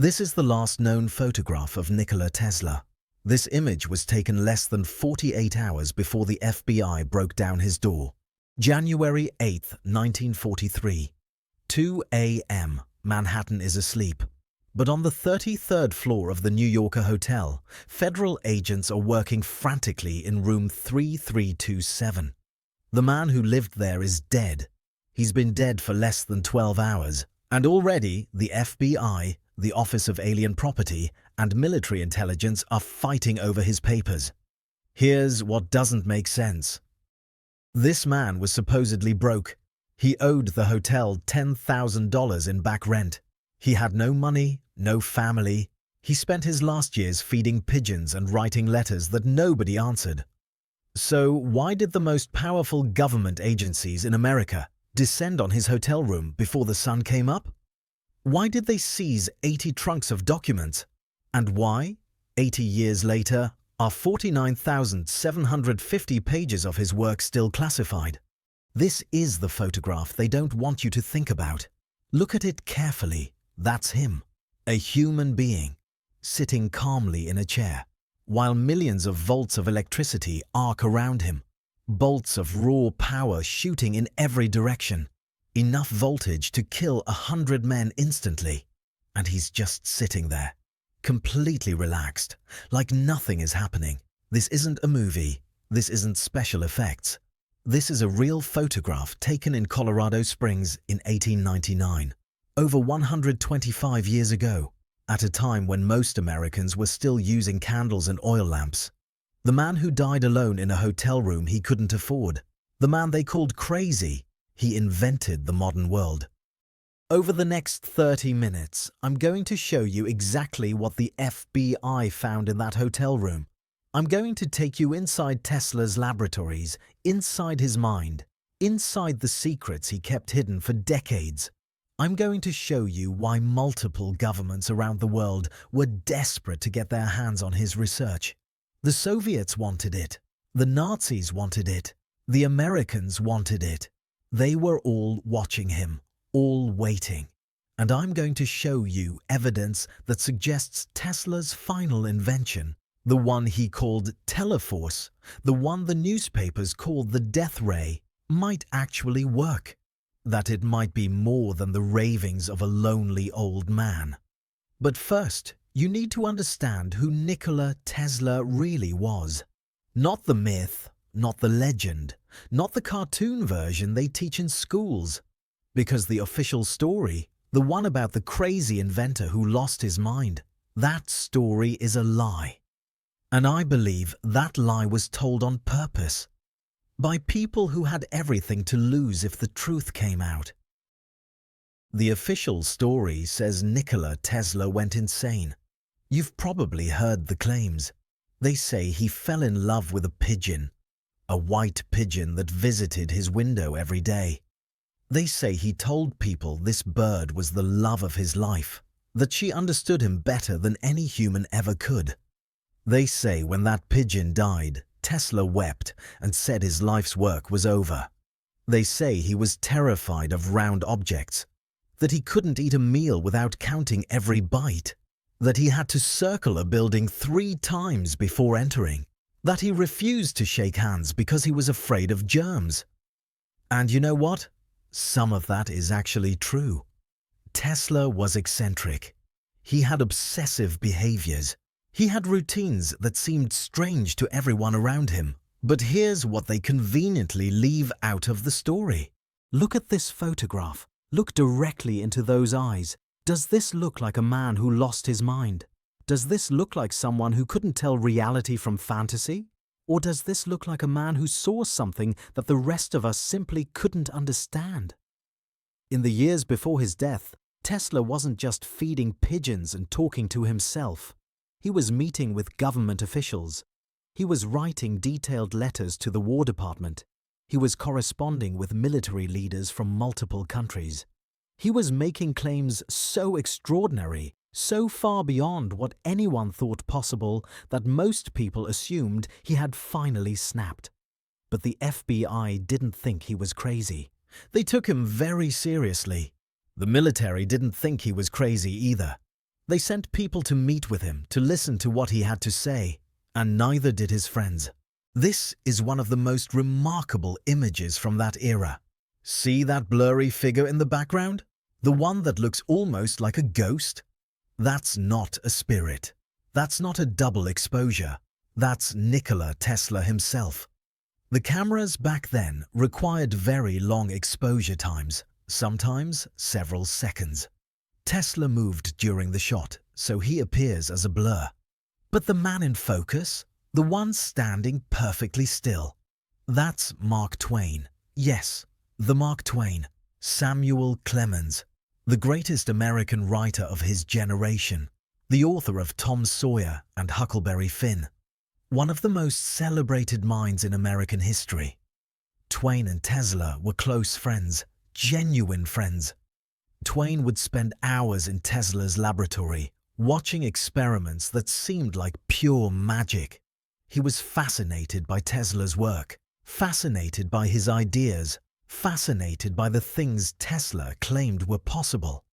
This is the last known photograph of Nikola Tesla. This image was taken less than 48 hours before the FBI broke down his door. January 8, 1943. 2 a.m. Manhattan is asleep. But on the 33rd floor of the New Yorker hotel, federal agents are working frantically in room 3327. The man who lived there is dead. He's been dead for less than 12 hours, and already the FBI, the Office of Alien Property, and military intelligence are fighting over his papers. Here's what doesn't make sense. This man was supposedly broke. He owed the hotel $10,000 in back rent. He had no money, no family. He spent his last years feeding pigeons and writing letters that nobody answered. So why did the most powerful government agencies in America descend on his hotel room before the sun came up? Why did they seize 80 trunks of documents? And why, 80 years later, are 49,750 pages of his work still classified? This is the photograph they don't want you to think about. Look at it carefully. That's him, a human being, sitting calmly in a chair, while millions of volts of electricity arc around him, bolts of raw power shooting in every direction, enough voltage to kill 100 men instantly. And he's just sitting there, completely relaxed, like nothing is happening. This isn't a movie. This isn't special effects. This is a real photograph taken in Colorado Springs in 1899, over 125 years ago, at a time when most Americans were still using candles and oil lamps. The man who died alone in a hotel room he couldn't afford. The man they called crazy. He invented the modern world. Over the next 30 minutes, I'm going to show you exactly what the FBI found in that hotel room. I'm going to take you inside Tesla's laboratories, inside his mind, inside the secrets he kept hidden for decades. I'm going to show you why multiple governments around the world were desperate to get their hands on his research. The Soviets wanted it. The Nazis wanted it. The Americans wanted it. They were all watching him, all waiting. And I'm going to show you evidence that suggests Tesla's final invention, the one he called Teleforce, the one the newspapers called the death ray, might actually work. That it might be more than the ravings of a lonely old man. But first, you need to understand who Nikola Tesla really was. Not the myth, not the legend, not the cartoon version they teach in schools. Because the official story, the one about the crazy inventor who lost his mind, that story is a lie. And I believe that lie was told on purpose, by people who had everything to lose if the truth came out. The official story says Nikola Tesla went insane. You've probably heard the claims. They say he fell in love with a pigeon, a white pigeon that visited his window every day. They say he told people this bird was the love of his life, that she understood him better than any human ever could. They say when that pigeon died, Tesla wept and said his life's work was over. They say he was terrified of round objects, that he couldn't eat a meal without counting every bite, that he had to circle a building 3 times before entering, that he refused to shake hands because he was afraid of germs. And you know what? Some of that is actually true. Tesla was eccentric. He had obsessive behaviors. He had routines that seemed strange to everyone around him. But here's what they conveniently leave out of the story. Look at this photograph. Look directly into those eyes. Does this look like a man who lost his mind? Does this look like someone who couldn't tell reality from fantasy? Or does this look like a man who saw something that the rest of us simply couldn't understand? In the years before his death, Tesla wasn't just feeding pigeons and talking to himself. He was meeting with government officials. He was writing detailed letters to the War Department. He was corresponding with military leaders from multiple countries. He was making claims so extraordinary, so far beyond what anyone thought possible, that most people assumed he had finally snapped. But the FBI didn't think he was crazy. They took him very seriously. The military didn't think he was crazy either. They sent people to meet with him, to listen to what he had to say, and neither did his friends. This is one of the most remarkable images from that era. See that blurry figure in the background? The one that looks almost like a ghost? That's not a spirit. That's not a double exposure. That's Nikola Tesla himself. The cameras back then required very long exposure times, sometimes several seconds. Tesla moved during the shot, so he appears as a blur. But the man in focus, the one standing perfectly still, that's Mark Twain. Yes, the Mark Twain, Samuel Clemens, the greatest American writer of his generation, the author of Tom Sawyer and Huckleberry Finn, one of the most celebrated minds in American history. Twain and Tesla were close friends, genuine friends. Twain would spend hours in Tesla's laboratory, watching experiments that seemed like pure magic. He was fascinated by Tesla's work, fascinated by his ideas, fascinated by the things Tesla claimed were possible.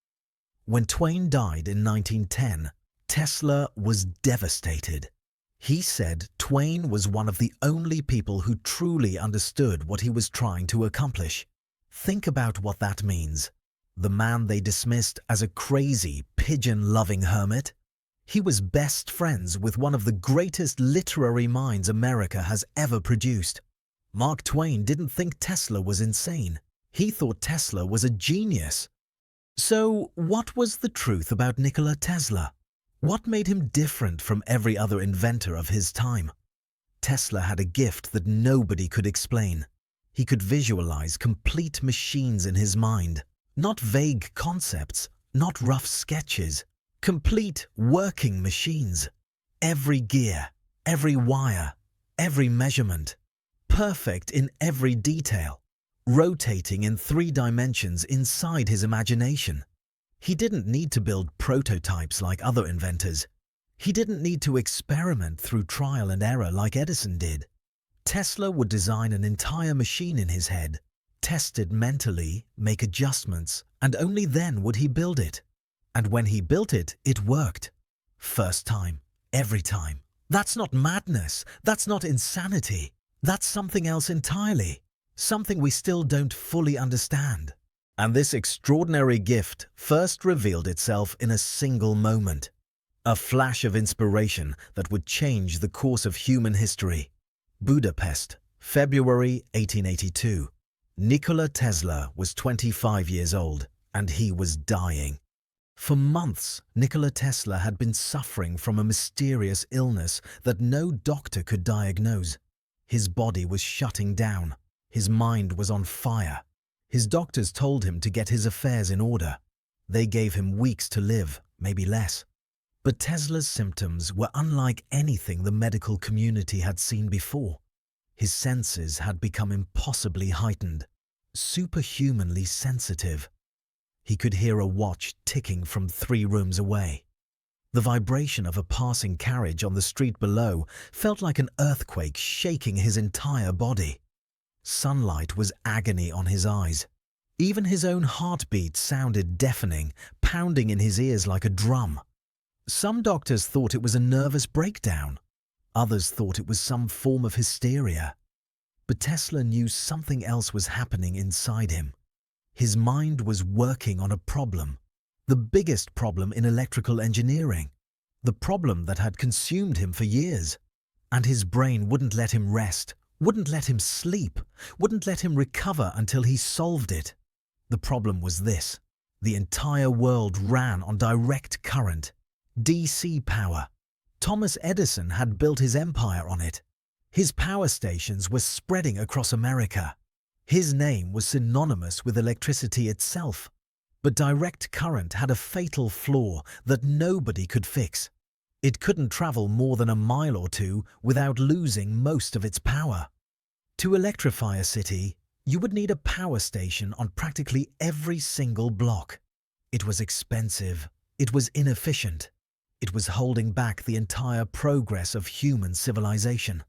When Twain died in 1910, Tesla was devastated. He said Twain was one of the only people who truly understood what he was trying to accomplish. Think about what that means. The man they dismissed as a crazy, pigeon-loving hermit? He was best friends with one of the greatest literary minds America has ever produced. Mark Twain didn't think Tesla was insane. He thought Tesla was a genius. So, what was the truth about Nikola Tesla? What made him different from every other inventor of his time? Tesla had a gift that nobody could explain. He could visualize complete machines in his mind. Not vague concepts, not rough sketches. Complete working machines. Every gear, every wire, every measurement. Perfect in every detail. Rotating in 3 dimensions inside his imagination. He didn't need to build prototypes like other inventors. He didn't need to experiment through trial and error like Edison did. Tesla would design an entire machine in his head, test it mentally, make adjustments, and only then would he build it. And when he built it, it worked. First time, every time. That's not madness. That's not insanity. That's something else entirely. Something we still don't fully understand. And this extraordinary gift first revealed itself in a single moment. A flash of inspiration that would change the course of human history. Budapest, February 1882. Nikola Tesla was 25 years old, and he was dying. For months, Nikola Tesla had been suffering from a mysterious illness that no doctor could diagnose. His body was shutting down. His mind was on fire. His doctors told him to get his affairs in order. They gave him weeks to live, maybe less. But Tesla's symptoms were unlike anything the medical community had seen before. His senses had become impossibly heightened, superhumanly sensitive. He could hear a watch ticking from 3 rooms away. The vibration of a passing carriage on the street below felt like an earthquake shaking his entire body. Sunlight was agony on his eyes. Even his own heartbeat sounded deafening, pounding in his ears like a drum. Some doctors thought it was a nervous breakdown. Others thought it was some form of hysteria. But Tesla knew something else was happening inside him. His mind was working on a problem, the biggest problem in electrical engineering, the problem that had consumed him for years. And his brain wouldn't let him rest, wouldn't let him sleep, wouldn't let him recover until he solved it. The problem was this: the entire world ran on direct current, DC power. Thomas Edison had built his empire on it. His power stations were spreading across America. His name was synonymous with electricity itself. But direct current had a fatal flaw that nobody could fix. It couldn't travel more than a mile or 2 without losing most of its power. To electrify a city, you would need a power station on practically every single block. It was expensive. It was inefficient. It was holding back the entire progress of human civilization.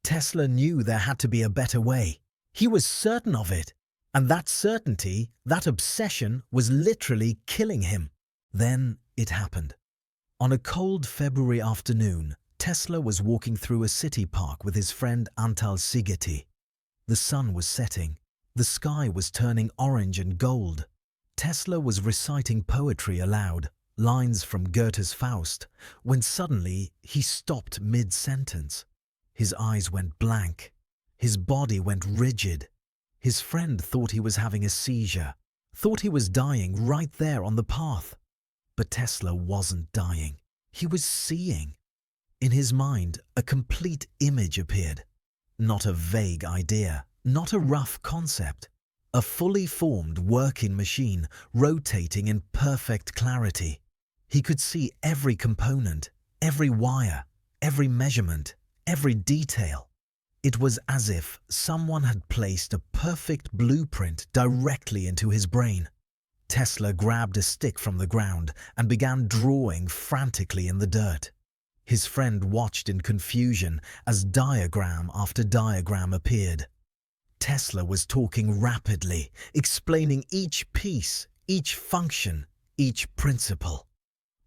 Tesla knew there had to be a better way. He was certain of it. And that certainty, that obsession, was literally killing him. Then it happened. On a cold February afternoon, Tesla was walking through a city park with his friend Antal Sigeti. The sun was setting. The sky was turning orange and gold. Tesla was reciting poetry aloud, lines from Goethe's Faust, when suddenly he stopped mid-sentence. His eyes went blank. His body went rigid. His friend thought he was having a seizure, thought he was dying right there on the path. But Tesla wasn't dying. He was seeing. In his mind, a complete image appeared. Not a vague idea, not a rough concept. A fully formed working machine rotating in perfect clarity. He could see every component, every wire, every measurement, every detail. It was as if someone had placed a perfect blueprint directly into his brain. Tesla grabbed a stick from the ground and began drawing frantically in the dirt. His friend watched in confusion as diagram after diagram appeared. Tesla was talking rapidly, explaining each piece, each function, each principle.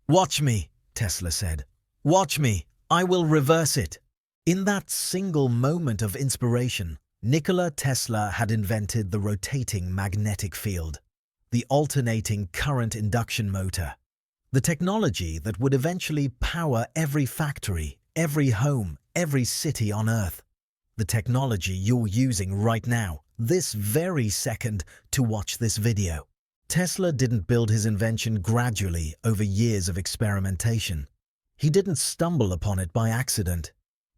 "Watch me," Tesla said. "Watch me. I will reverse it." In that single moment of inspiration, Nikola Tesla had invented the rotating magnetic field, the alternating current induction motor, the technology that would eventually power every factory, every home, every city on Earth. The technology you're using right now, this very second, to watch this video. Tesla didn't build his invention gradually over years of experimentation. He didn't stumble upon it by accident.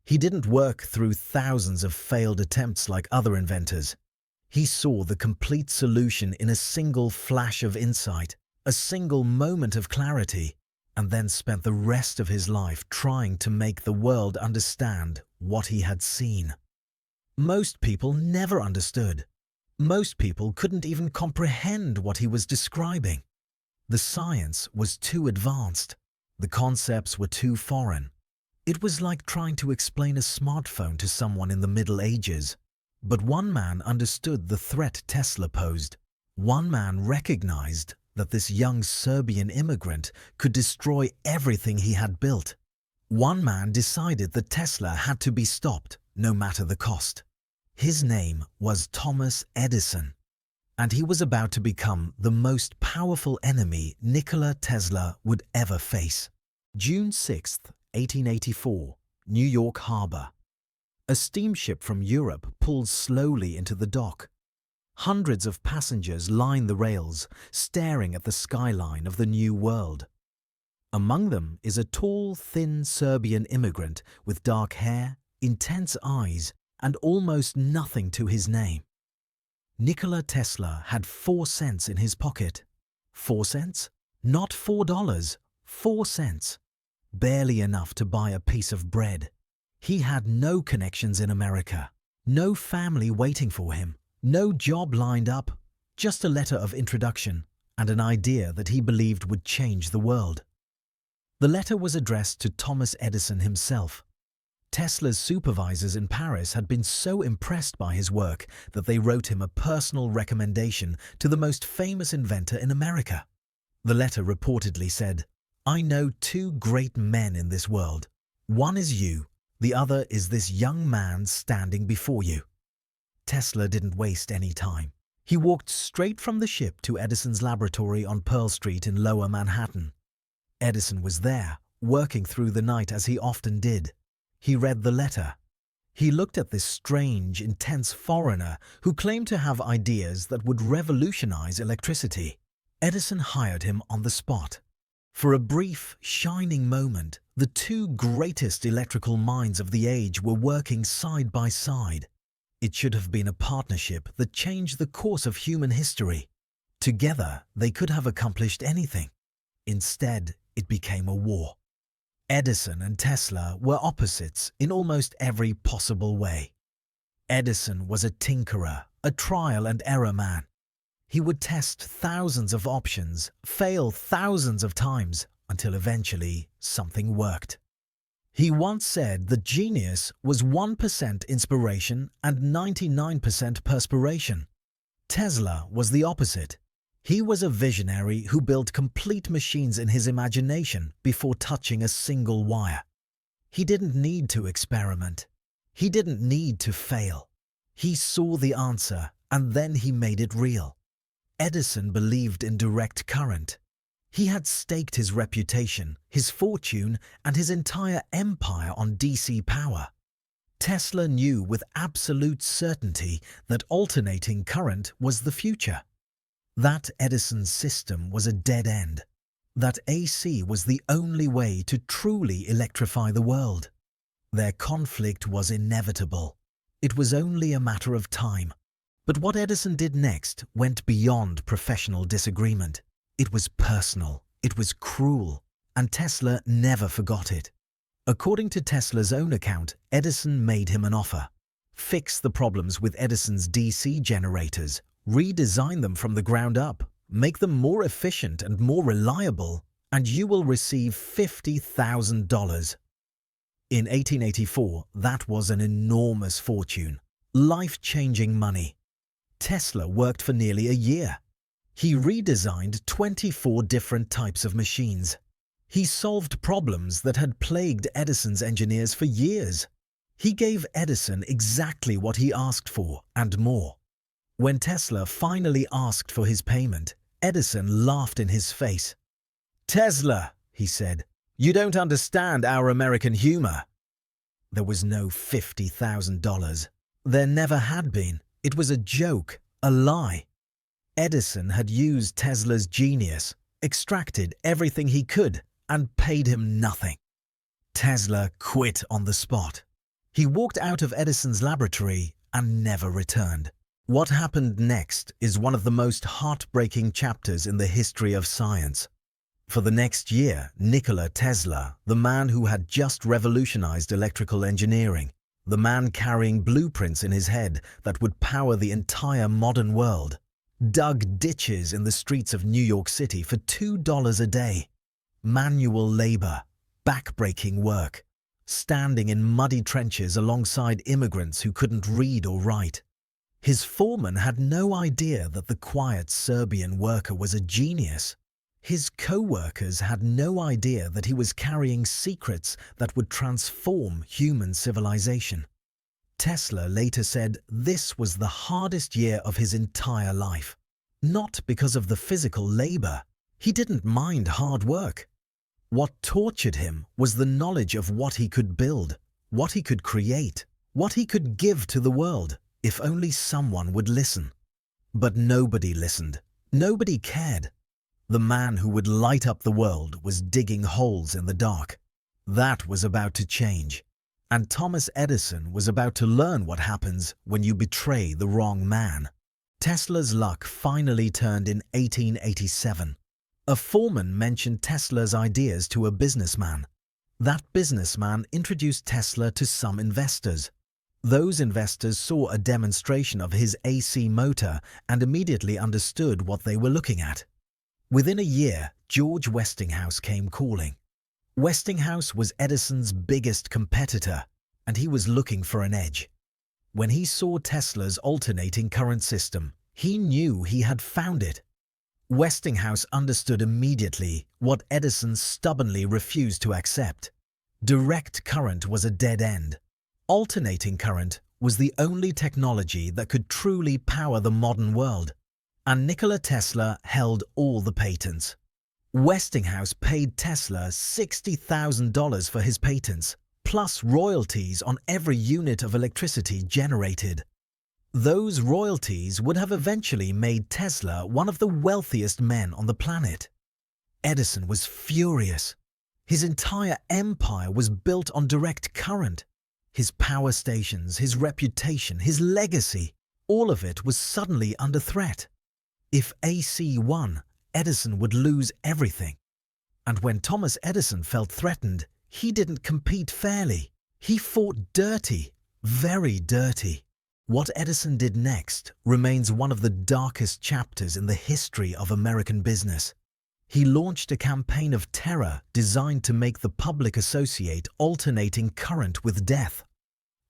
He didn't work through thousands of failed attempts like other inventors. He saw the complete solution in a single flash of insight, a single moment of clarity, and then spent the rest of his life trying to make the world understand what he had seen. Most people never understood. Most people couldn't even comprehend what he was describing. The science was too advanced. The concepts were too foreign. It was like trying to explain a smartphone to someone in the Middle Ages. But one man understood the threat Tesla posed. One man recognized that this young Serbian immigrant could destroy everything he had built. One man decided that Tesla had to be stopped, no matter the cost. His name was Thomas Edison, and he was about to become the most powerful enemy Nikola Tesla would ever face. June 6th, 1884, New York Harbor. A steamship from Europe pulls slowly into the dock. Hundreds of passengers line the rails, staring at the skyline of the new world. Among them is a tall, thin Serbian immigrant with dark hair, intense eyes, and almost nothing to his name. Nikola Tesla had 4 cents in his pocket. 4 cents? Not $4, 4 cents. Barely enough to buy a piece of bread. He had no connections in America, no family waiting for him, no job lined up, just a letter of introduction and an idea that he believed would change the world. The letter was addressed to Thomas Edison himself. Tesla's supervisors in Paris had been so impressed by his work that they wrote him a personal recommendation to the most famous inventor in America. The letter reportedly said, "I know 2 great men in this world. One is you, the other is this young man standing before you." Tesla didn't waste any time. He walked straight from the ship to Edison's laboratory on Pearl Street in Lower Manhattan. Edison was there, working through the night as he often did. He read the letter. He looked at this strange, intense foreigner who claimed to have ideas that would revolutionize electricity. Edison hired him on the spot. For a brief, shining moment, the 2 greatest electrical minds of the age were working side by side. It should have been a partnership that changed the course of human history. Together, they could have accomplished anything. Instead, it became a war. Edison and Tesla were opposites in almost every possible way. Edison was a tinkerer, a trial and error man. He would test thousands of options, fail thousands of times, until eventually something worked. He once said that genius was 1% inspiration and 99% perspiration. Tesla was the opposite. He was a visionary who built complete machines in his imagination before touching a single wire. He didn't need to experiment. He didn't need to fail. He saw the answer and then he made it real. Edison believed in direct current. He had staked his reputation, his fortune, and his entire empire on DC power. Tesla knew with absolute certainty that alternating current was the future. That Edison's system was a dead end. That AC was the only way to truly electrify the world. Their conflict was inevitable. It was only a matter of time. But what Edison did next went beyond professional disagreement. It was personal, it was cruel, and Tesla never forgot it. According to Tesla's own account, Edison made him an offer. Fix the problems with Edison's DC generators, redesign them from the ground up, make them more efficient and more reliable, and you will receive $50,000. In 1884, that was an enormous fortune, life-changing money. Tesla worked for nearly a year. He redesigned 24 different types of machines. He solved problems that had plagued Edison's engineers for years. He gave Edison exactly what he asked for and more. When Tesla finally asked for his payment, Edison laughed in his face. "Tesla," he said, "you don't understand our American humor." There was no $50,000. There never had been. It was a joke, a lie. Edison had used Tesla's genius, extracted everything he could, and paid him nothing. Tesla quit on the spot. He walked out of Edison's laboratory and never returned. What happened next is one of the most heartbreaking chapters in the history of science. For the next year, Nikola Tesla, the man who had just revolutionized electrical engineering, the man carrying blueprints in his head that would power the entire modern world, dug ditches in the streets of New York City for $2 a day. Manual labor, back-breaking work, standing in muddy trenches alongside immigrants who couldn't read or write. His foreman had no idea that the quiet Serbian worker was a genius. His co-workers had no idea that he was carrying secrets that would transform human civilization. Tesla later said this was the hardest year of his entire life. Not because of the physical labor. He didn't mind hard work. What tortured him was the knowledge of what he could build, what he could create, what he could give to the world, if only someone would listen. But nobody listened. Nobody cared. The man who would light up the world was digging holes in the dark. That was about to change. And Thomas Edison was about to learn what happens when you betray the wrong man. Tesla's luck finally turned in 1887. A foreman mentioned Tesla's ideas to a businessman. That businessman introduced Tesla to some investors. Those investors saw a demonstration of his AC motor and immediately understood what they were looking at. Within a year, George Westinghouse came calling. Westinghouse was Edison's biggest competitor, and he was looking for an edge. When he saw Tesla's alternating current system, he knew he had found it. Westinghouse understood immediately what Edison stubbornly refused to accept. Direct current was a dead end. Alternating current was the only technology that could truly power the modern world, and Nikola Tesla held all the patents. Westinghouse paid Tesla $60,000 for his patents, plus royalties on every unit of electricity generated. Those royalties would have eventually made Tesla one of the wealthiest men on the planet. Edison was furious. His entire empire was built on direct current. His power stations, his reputation, his legacy, all of it was suddenly under threat. If AC won, Edison would lose everything. And when Thomas Edison felt threatened, he didn't compete fairly. He fought dirty, very dirty. What Edison did next remains one of the darkest chapters in the history of American business. He launched a campaign of terror designed to make the public associate alternating current with death.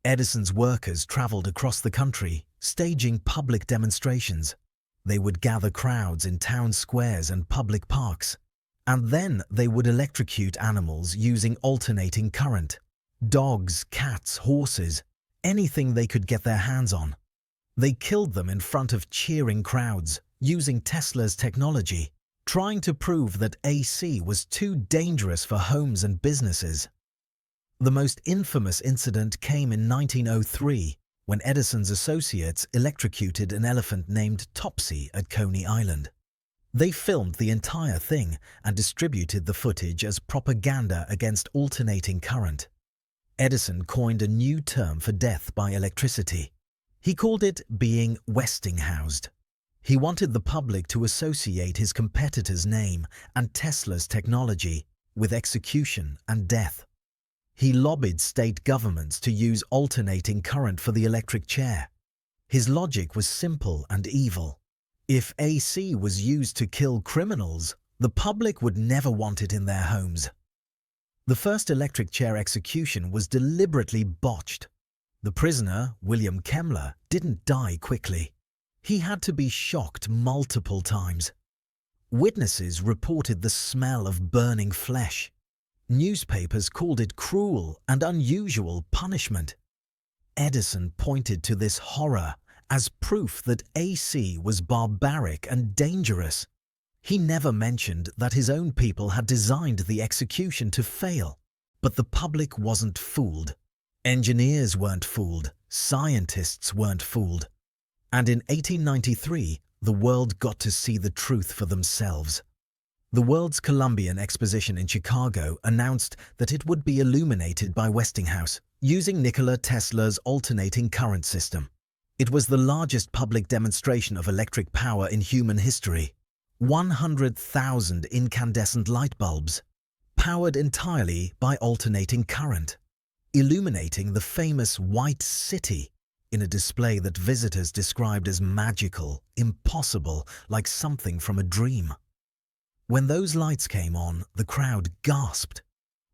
Edison's workers traveled across the country, staging public demonstrations. They would gather crowds in town squares and public parks. And then they would electrocute animals using alternating current. Dogs, cats, horses, anything they could get their hands on. They killed them in front of cheering crowds, using Tesla's technology, trying to prove that AC was too dangerous for homes and businesses. The most infamous incident came in 1903, when Edison's associates electrocuted an elephant named Topsy at Coney Island. They filmed the entire thing and distributed the footage as propaganda against alternating current. Edison coined a new term for death by electricity. He called it being Westinghoused. He wanted the public to associate his competitor's name and Tesla's technology with execution and death. He lobbied state governments to use alternating current for the electric chair. His logic was simple and evil. If AC was used to kill criminals, the public would never want it in their homes. The first electric chair execution was deliberately botched. The prisoner, William Kemmler, didn't die quickly. He had to be shocked multiple times. Witnesses reported the smell of burning flesh. Newspapers called it cruel and unusual punishment. Edison pointed to this horror as proof that AC was barbaric and dangerous. He never mentioned that his own people had designed the execution to fail. But the public wasn't fooled. Engineers weren't fooled. Scientists weren't fooled. And in 1893, the world got to see the truth for themselves. The World's Columbian Exposition in Chicago announced that it would be illuminated by Westinghouse, using Nikola Tesla's alternating current system. It was the largest public demonstration of electric power in human history. 100,000 incandescent light bulbs, powered entirely by alternating current, illuminating the famous White City in a display that visitors described as magical, impossible, like something from a dream. When those lights came on, the crowd gasped.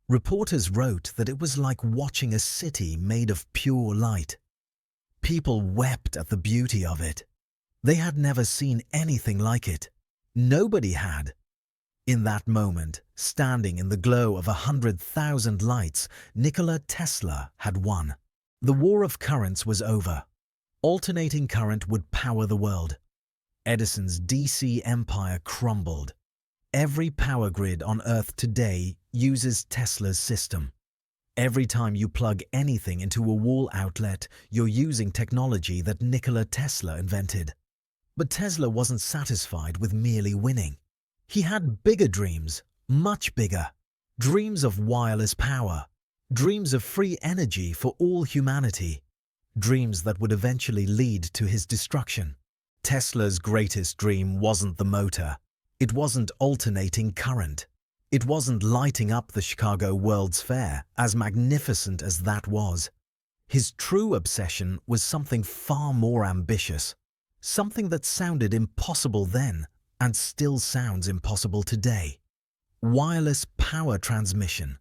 Reporters wrote that it was like watching a city made of pure light. People wept at the beauty of it. They had never seen anything like it. Nobody had. In that moment, standing in the glow of 100,000 lights, Nikola Tesla had won. The war of currents was over. Alternating current would power the world. Edison's DC empire crumbled. Every power grid on Earth today uses Tesla's system. Every time you plug anything into a wall outlet, you're using technology that Nikola Tesla invented. But Tesla wasn't satisfied with merely winning. He had bigger dreams, much bigger. Dreams of wireless power. Dreams of free energy for all humanity. Dreams that would eventually lead to his destruction. Tesla's greatest dream wasn't the motor. It wasn't alternating current. It wasn't lighting up the Chicago World's Fair, as magnificent as that was. His true obsession was something far more ambitious. Something that sounded impossible then and still sounds impossible today. Wireless power transmission.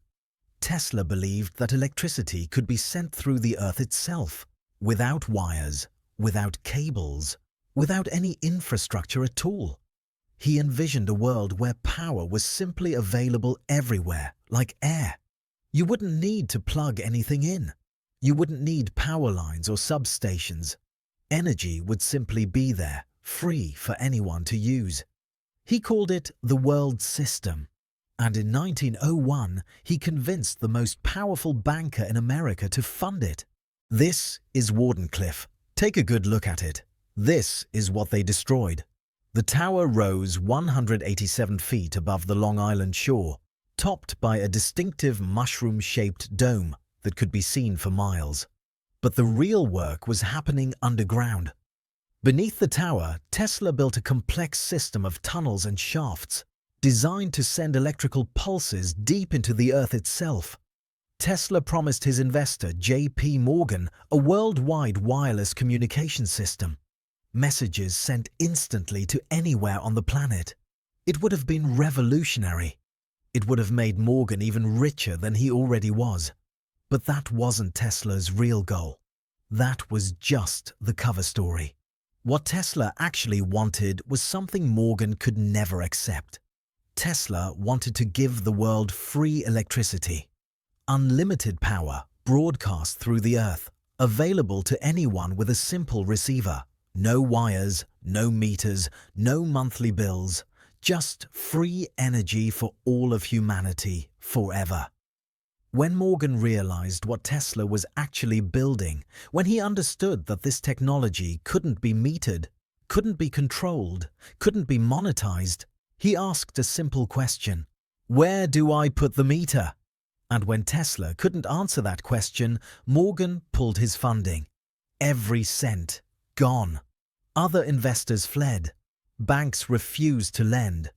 Tesla believed that electricity could be sent through the Earth itself, without wires, without cables, without any infrastructure at all. He envisioned a world where power was simply available everywhere, like air. You wouldn't need to plug anything in. You wouldn't need power lines or substations. Energy would simply be there, free for anyone to use. He called it the world system. And in 1901, he convinced the most powerful banker in America to fund it. This is Wardenclyffe. Take a good look at it. This is what they destroyed. The tower rose 187 feet above the Long Island shore, topped by a distinctive mushroom-shaped dome that could be seen for miles. But the real work was happening underground. Beneath the tower, Tesla built a complex system of tunnels and shafts, designed to send electrical pulses deep into the Earth itself. Tesla promised his investor, J.P. Morgan, a worldwide wireless communication system. Messages sent instantly to anywhere on the planet. It would have been revolutionary. It would have made Morgan even richer than he already was. But that wasn't Tesla's real goal. That was just the cover story. What Tesla actually wanted was something Morgan could never accept. Tesla wanted to give the world free electricity, unlimited power broadcast through the earth, available to anyone with a simple receiver. No wires, no meters, no monthly bills, just free energy for all of humanity forever. When Morgan realized what Tesla was actually building, when he understood that this technology couldn't be metered, couldn't be controlled, couldn't be monetized, he asked a simple question: where do I put the meter? And when Tesla couldn't answer that question, Morgan pulled his funding. Every cent gone. Other investors fled. Banks refused to lend.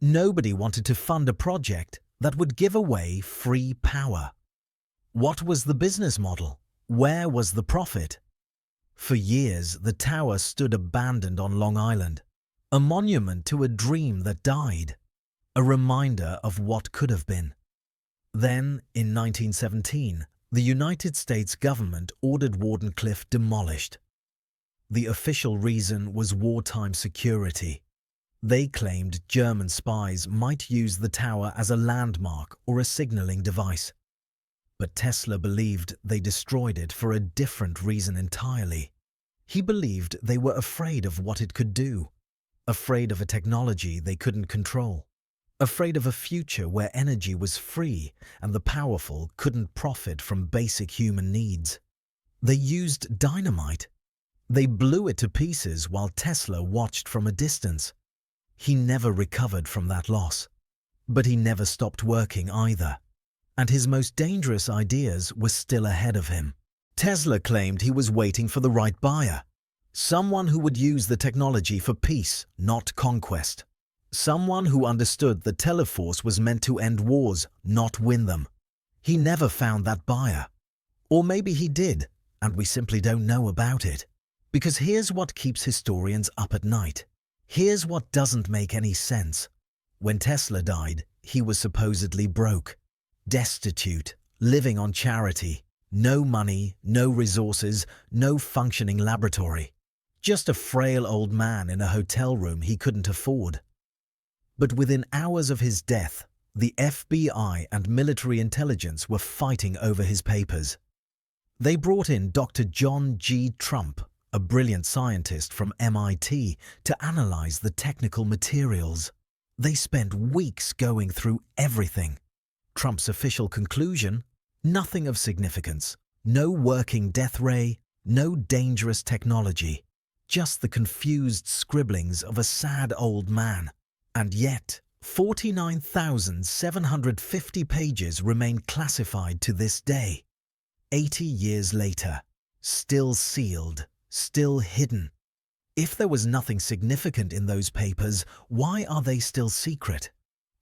Nobody wanted to fund a project that would give away free power. What was the business model? Where was the profit? For years, the tower stood abandoned on Long Island, a monument to a dream that died, a reminder of what could have been. Then, in 1917, the United States government ordered Wardenclyffe demolished. The official reason was wartime security. They claimed German spies might use the tower as a landmark or a signaling device. But Tesla believed they destroyed it for a different reason entirely. He believed they were afraid of what it could do, afraid of a technology they couldn't control, afraid of a future where energy was free and the powerful couldn't profit from basic human needs. They used dynamite. They blew it to pieces while Tesla watched from a distance. He never recovered from that loss. But he never stopped working either. And his most dangerous ideas were still ahead of him. Tesla claimed he was waiting for the right buyer. Someone who would use the technology for peace, not conquest. Someone who understood that Teleforce was meant to end wars, not win them. He never found that buyer. Or maybe he did, and we simply don't know about it. Because here's what keeps historians up at night. Here's what doesn't make any sense. When Tesla died, he was supposedly broke, destitute, living on charity, no money, no resources, no functioning laboratory. Just a frail old man in a hotel room he couldn't afford. But within hours of his death, the FBI and military intelligence were fighting over his papers. They brought in Dr. John G. Trump, a brilliant scientist from MIT, to analyze the technical materials. They spent weeks going through everything. Trump's official conclusion? Nothing of significance. No working death ray, no dangerous technology. Just the confused scribblings of a sad old man. And yet, 49,750 pages remain classified to this day. 80 years later, still sealed, still hidden. If there was nothing significant in those papers, why are they still secret?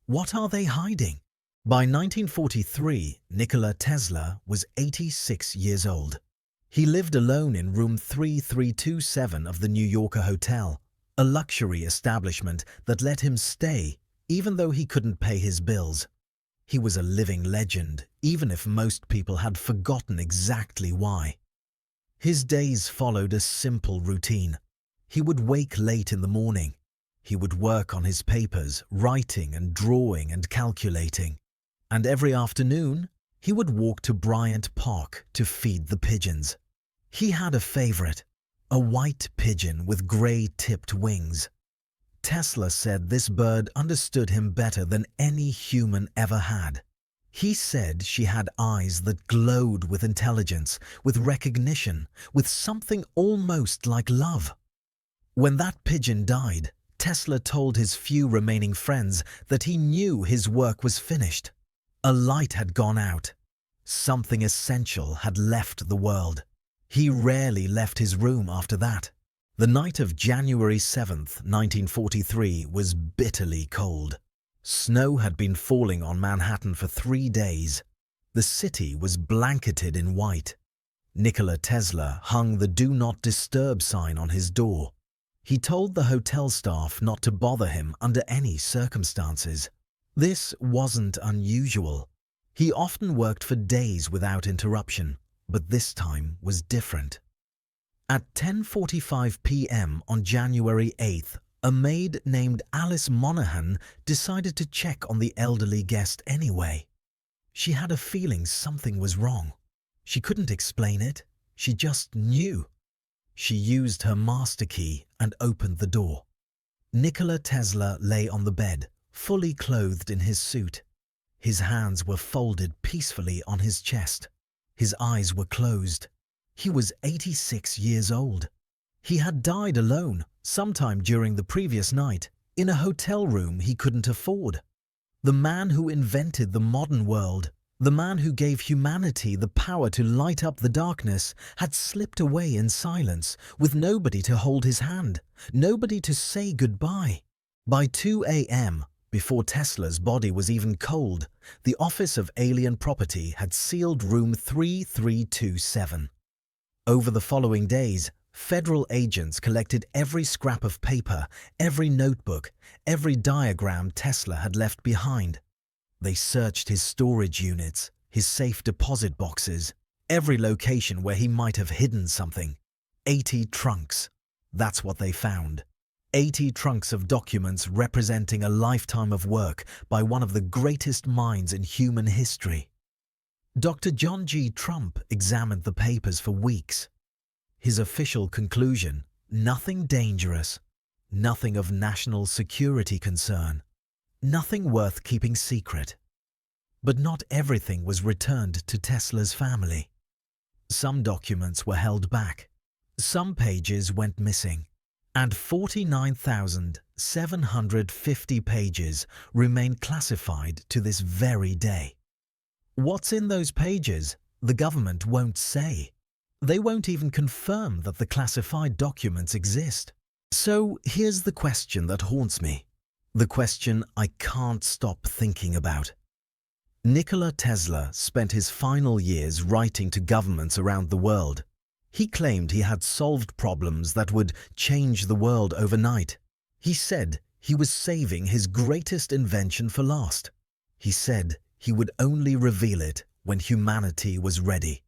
What are they hiding? By 1943, Nikola Tesla was 86 years old. He lived alone in room 3327 of the New Yorker Hotel, a luxury establishment that let him stay even though he couldn't pay his bills. He was a living legend, even if most people had forgotten exactly why. His days followed a simple routine. He would wake late in the morning. He would work on his papers, writing and drawing and calculating. And every afternoon, he would walk to Bryant Park to feed the pigeons. He had a favorite, a white pigeon with gray-tipped wings. Tesla said this bird understood him better than any human ever had. He said she had eyes that glowed with intelligence, with recognition, with something almost like love. When that pigeon died, Tesla told his few remaining friends that he knew his work was finished. A light had gone out. Something essential had left the world. He rarely left his room after that. The night of January 7th, 1943 was bitterly cold. Snow had been falling on Manhattan for 3 days. The city was blanketed in white. Nikola Tesla hung the Do Not Disturb sign on his door. He told the hotel staff not to bother him under any circumstances. This wasn't unusual. He often worked for days without interruption, but this time was different. At 10:45 p.m. on January 8th, a maid named Alice Monaghan decided to check on the elderly guest anyway. She had a feeling something was wrong. She couldn't explain it, she just knew. She used her master key and opened the door. Nikola Tesla lay on the bed, fully clothed in his suit. His hands were folded peacefully on his chest. His eyes were closed. He was 86 years old. He had died alone, sometime during the previous night, in a hotel room he couldn't afford. The man who invented the modern world, the man who gave humanity the power to light up the darkness, had slipped away in silence, with nobody to hold his hand, nobody to say goodbye. By 2 a.m., before Tesla's body was even cold, the Office of Alien Property had sealed room 3327. Over the following days, federal agents collected every scrap of paper, every notebook, every diagram Tesla had left behind. They searched his storage units, his safe deposit boxes, every location where he might have hidden something. 80 trunks. That's what they found. 80 trunks of documents representing a lifetime of work by one of the greatest minds in human history. Dr. John G. Trump examined the papers for weeks. His official conclusion: nothing dangerous, nothing of national security concern, nothing worth keeping secret. But not everything was returned to Tesla's family. Some documents were held back. Some pages went missing. And 49,750 pages remain classified to this very day. What's in those pages, the government won't say. They won't even confirm that the classified documents exist. So here's the question that haunts me, the question I can't stop thinking about. Nikola Tesla spent his final years writing to governments around the world. He claimed he had solved problems that would change the world overnight. He said he was saving his greatest invention for last. He said he would only reveal it when humanity was ready.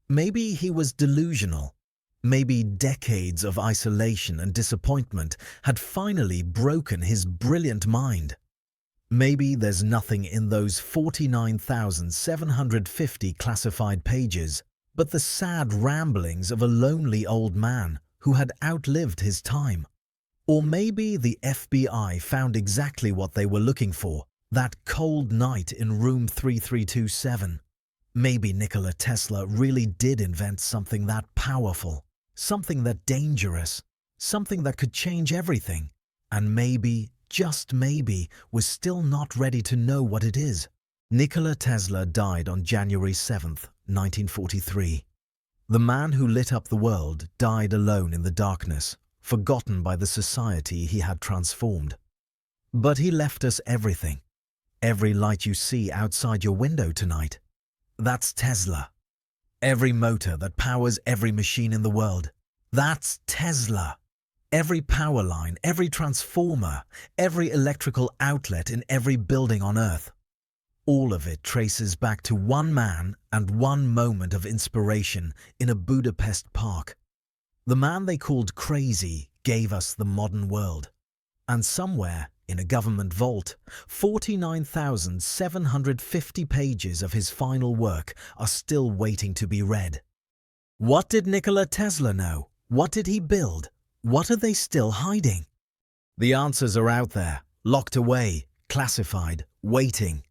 Maybe he was delusional. Maybe decades of isolation and disappointment had finally broken his brilliant mind. Maybe there's nothing in those 49,750 classified pages but the sad ramblings of a lonely old man who had outlived his time. Or maybe the FBI found exactly what they were looking for, that cold night in room 3327. Maybe Nikola Tesla really did invent something that powerful, something that dangerous, something that could change everything, and maybe, just maybe, was still not ready to know what it is. Nikola Tesla died on January 7th, 1943. The man who lit up the world died alone in the darkness, forgotten by the society he had transformed. But he left us everything. Every light you see outside your window tonight, that's Tesla. Every motor that powers every machine in the world, that's Tesla. Every power line, every transformer, every electrical outlet in every building on Earth. All of it traces back to one man and one moment of inspiration in a Budapest park. The man they called crazy gave us the modern world. And somewhere, in a government vault, 49,750 pages of his final work are still waiting to be read. What did Nikola Tesla know? What did he build? What are they still hiding? The answers are out there, locked away, classified, waiting.